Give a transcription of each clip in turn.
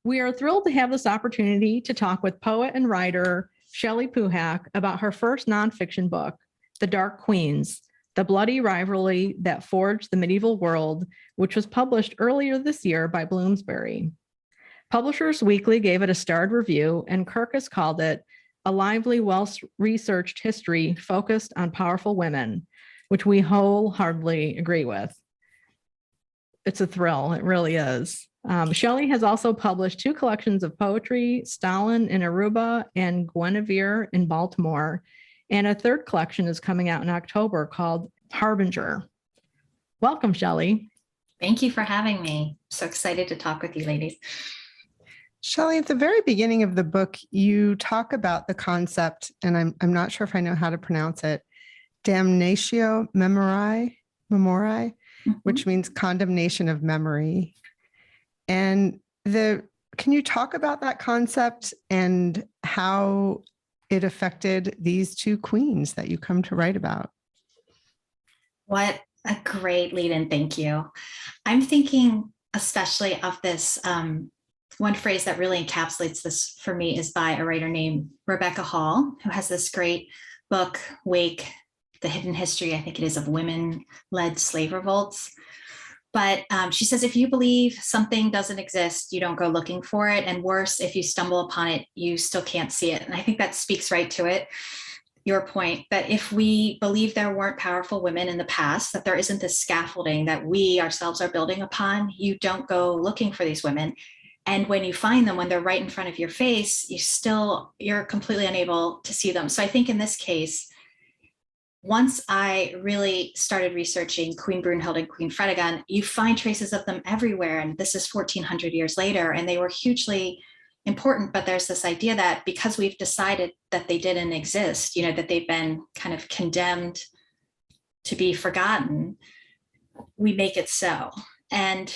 We are thrilled to have this opportunity to talk with poet and writer Shelley Puhak about her first nonfiction book, The Dark Queens, the bloody rivalry that forged the medieval world, which was published earlier this year by Bloomsbury. Publishers Weekly gave it a starred review, and Kirkus called it a lively, well-researched history focused on powerful women, which we wholeheartedly agree with. It's a thrill, it really is. Shelley has also published 2 collections of poetry, Stalin in Aruba and Guinevere in Baltimore, and a 3rd collection is coming out in October called Harbinger. Welcome, Shelley. Thank you for having me. So excited to talk with you, ladies. Shelley, at the very beginning of the book, you talk about the concept, and I'm not sure if I know how to pronounce it, damnatio memoriae, which means condemnation of memory. And can you talk about that concept and how it affected these 2 queens that you come to write about? What a great lead-in, thank you. I'm thinking especially of this, one phrase that really encapsulates this for me is by a writer named Rebecca Hall, who has this great book, Wake, The Hidden History, I think it is, of women-led slave revolts. But she says, if you believe something doesn't exist, you don't go looking for it. And worse, if you stumble upon it, you still can't see it. And I think that speaks right to it, your point, that if we believe there weren't powerful women in the past, that there isn't this scaffolding that we ourselves are building upon, you don't go looking for these women. And when you find them, when they're right in front of your face, you're completely unable to see them. So I think in this case, once I really started researching Queen Brunhild and Queen Fredegund, you find traces of them everywhere. And this is 1400 years later, and they were hugely important. But there's this idea that because we've decided that they didn't exist, that they've been kind of condemned to be forgotten, we make it so. And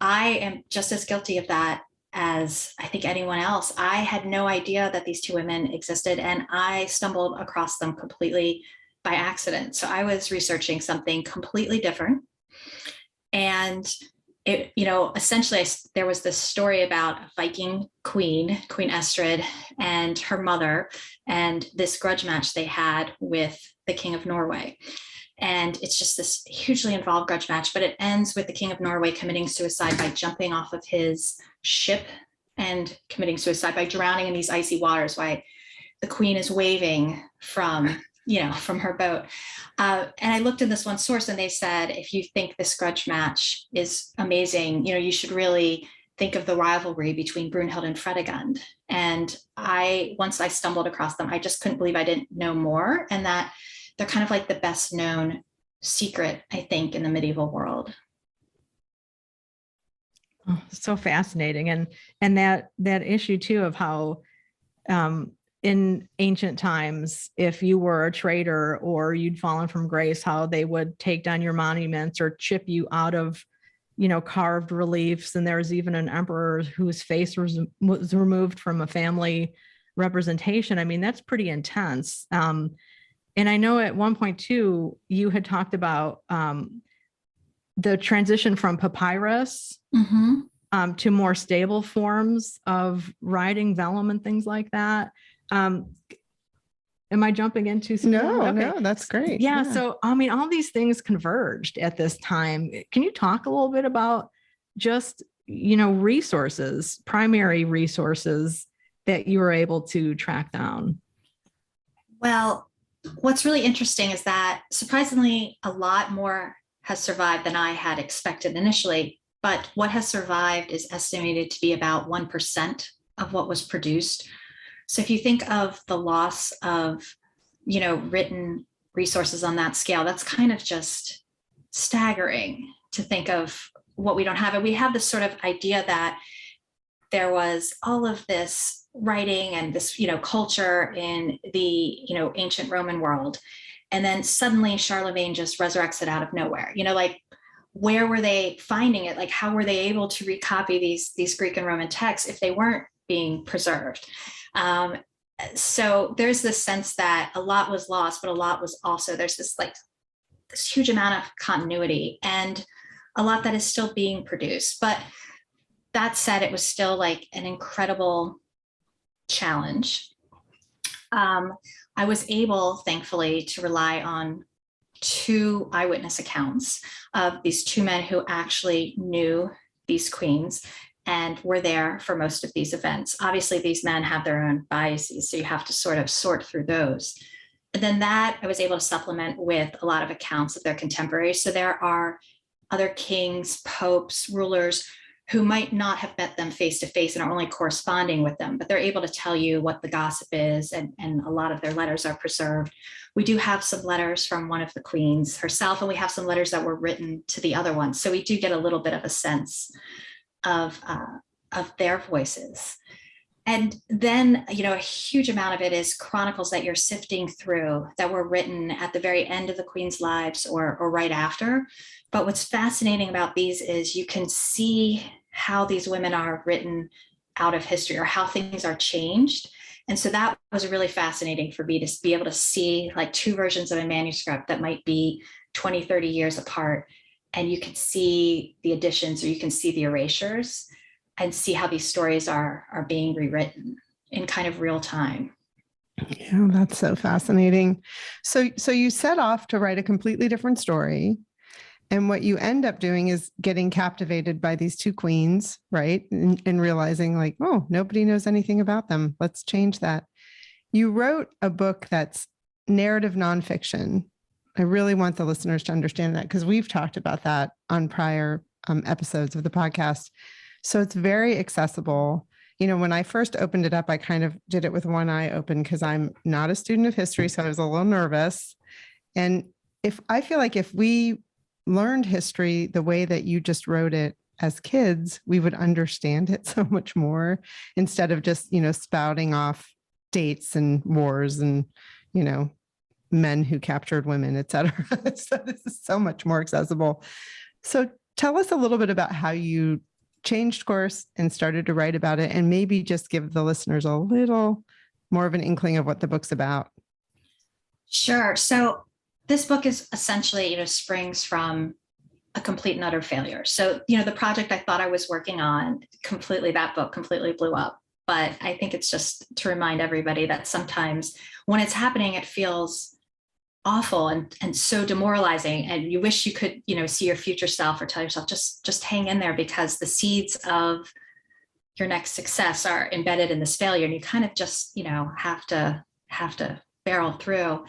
I am just as guilty of that as I think anyone else. I had no idea that these 2 women existed, and I stumbled across them completely by accident. So I was researching something completely different. And essentially there was this story about a Viking queen, Queen Estrid, and her mother, and this grudge match they had with the King of Norway. And it's just this hugely involved grudge match, but it ends with the King of Norway committing suicide by jumping off of his ship and committing suicide by drowning in these icy waters while the queen is waving from her boat. And I looked in this one source and they said, if you think this grudge match is amazing, you should really think of the rivalry between Brunhild and Fredegund. And once I stumbled across them, I just couldn't believe I didn't know more, and that they're kind of like the best known secret, I think, in the medieval world. Oh, so fascinating. And that issue too of how in ancient times, if you were a traitor or you'd fallen from grace, how they would take down your monuments or chip you out of, carved reliefs. And there was even an emperor whose face was removed from a family representation. I mean, that's pretty intense. And I know at one point too, you had talked about the transition from papyrus to more stable forms of writing, vellum and things like that. Am I jumping into some? No, that's great. Yeah. So, all these things converged at this time. Can you talk a little bit about just, resources, primary resources that you were able to track down? Well, what's really interesting is that surprisingly, a lot more has survived than I had expected initially. But what has survived is estimated to be about 1% of what was produced. So if you think of the loss of, written resources on that scale, that's kind of just staggering to think of what we don't have. And we have this sort of idea that there was all of this writing and this, culture in the, ancient Roman world. And then suddenly Charlemagne just resurrects it out of nowhere, where were they finding it? How were they able to recopy these Greek and Roman texts if they weren't being preserved? So there's this sense that a lot was lost, but a lot was also, there's this huge amount of continuity and a lot that is still being produced. But that said, it was still like an incredible challenge. I was able, thankfully, to rely on 2 eyewitness accounts of these 2 men who actually knew these queens and were there for most of these events. Obviously, these men have their own biases, so you have to sort of sort through those. And then that I was able to supplement with a lot of accounts of their contemporaries. So there are other kings, popes, rulers who might not have met them face to face and are only corresponding with them, but they're able to tell you what the gossip is, and a lot of their letters are preserved. We do have some letters from one of the queens herself, and we have some letters that were written to the other ones. So we do get a little bit of a sense of their voices. And then, a huge amount of it is chronicles that you're sifting through that were written at the very end of the queen's lives or right after. But what's fascinating about these is you can see how these women are written out of history or how things are changed. And so that was really fascinating for me to be able to see like 2 versions of a manuscript that might be 20, 30 years apart. And you can see the additions or you can see the erasures and see how these stories are being rewritten in kind of real time. Yeah, that's so fascinating. So you set off to write a completely different story. And what you end up doing is getting captivated by these 2 queens, right? And realizing like, oh, nobody knows anything about them. Let's change that. You wrote a book that's narrative nonfiction. I really want the listeners to understand that because we've talked about that on prior episodes of the podcast. So it's very accessible. When I first opened it up, I kind of did it with one eye open because I'm not a student of history. So I was a little nervous. And I feel like if we learned history the way that you just wrote it as kids, we would understand it so much more instead of just, spouting off dates and wars and, men who captured women, et cetera. So this is so much more accessible. So tell us a little bit about how you changed course and started to write about it, and maybe just give the listeners a little more of an inkling of what the book's about. Sure. So this book is essentially, springs from a complete and utter failure. So, the project I thought I was working on that book completely blew up. But I think it's just to remind everybody that sometimes when it's happening, it feels awful and so demoralizing. And you wish you could, see your future self or tell yourself, just hang in there because the seeds of your next success are embedded in this failure. And you kind of just, have to barrel through.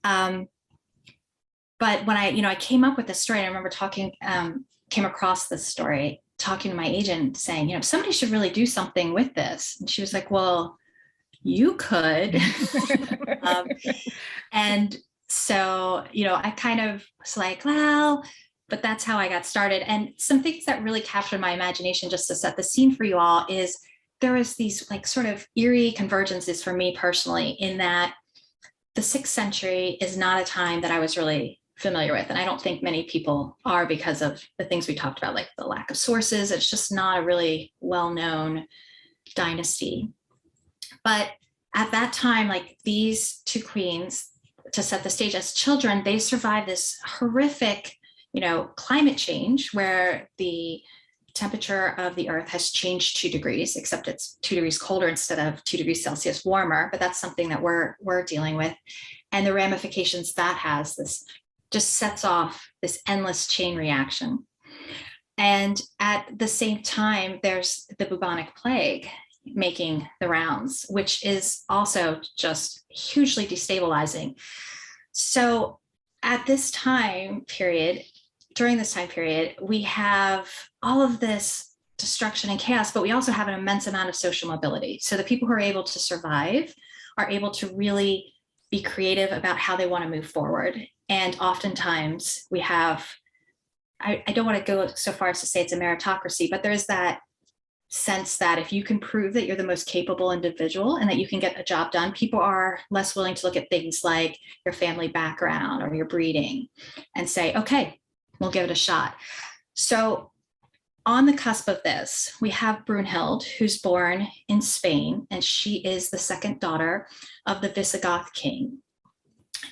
But when I came up with this story, I remember came across this story, talking to my agent saying, somebody should really do something with this. And she was like, well, you could. And so, I kind of was like, well, but that's how I got started. And some things that really captured my imagination, just to set the scene for you all, is there was these like sort of eerie convergences for me personally, in that the 6th century is not a time that I was really familiar with. And I don't think many people are, because of the things we talked about, like the lack of sources. It's just not a really well-known dynasty. But at that time, like these 2 queens, to set the stage, as children, they survived this horrific, climate change where the temperature of the earth has changed 2 degrees, except it's 2 degrees colder instead of 2 degrees Celsius warmer. But that's something that we're dealing with. And the ramifications that has, this just sets off this endless chain reaction. And at the same time, there's the bubonic plague making the rounds, which is also just hugely destabilizing. So at this time period, during this time period, we have all of this destruction and chaos, but we also have an immense amount of social mobility. So the people who are able to survive are able to really be creative about how they want to move forward. And oftentimes we have, I don't want to go so far as to say it's a meritocracy, but there's that sense that if you can prove that you're the most capable individual and that you can get a job done, people are less willing to look at things like your family background or your breeding and say, okay, we'll give it a shot. So on the cusp of this, we have Brunhild, who's born in Spain, and she is the 2nd daughter of the Visigoth king.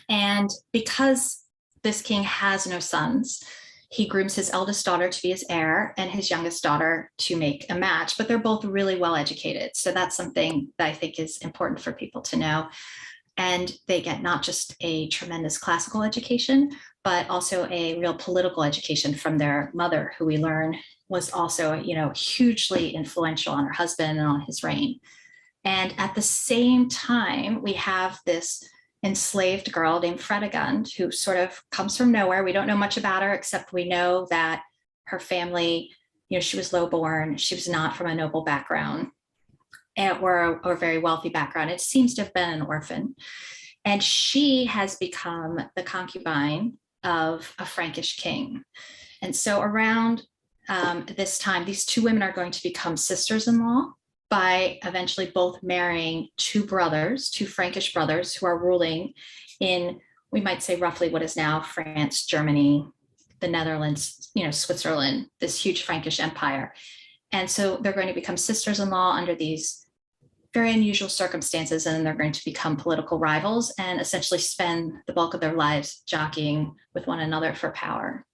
And because this king has no sons, he grooms his eldest daughter to be his heir and his youngest daughter to make a match, but they're both really well educated. So that's something that I think is important for people to know. And they get not just a tremendous classical education, but also a real political education from their mother, who we learn was also, hugely influential on her husband and on his reign. And at the same time, we have this enslaved girl named Fredegund, who sort of comes from nowhere. We don't know much about her, except we know that her family, she was low-born. She was not from a noble background or a very wealthy background. It seems to have been an orphan. And she has become the concubine of a Frankish king. And so around this time, these two women are going to become sisters-in-law by eventually both marrying two Frankish brothers who are ruling in, we might say, roughly what is now France, Germany, the Netherlands, Switzerland, this huge Frankish empire. And so they're going to become sisters-in-law under these very unusual circumstances, and they're going to become political rivals and essentially spend the bulk of their lives jockeying with one another for power.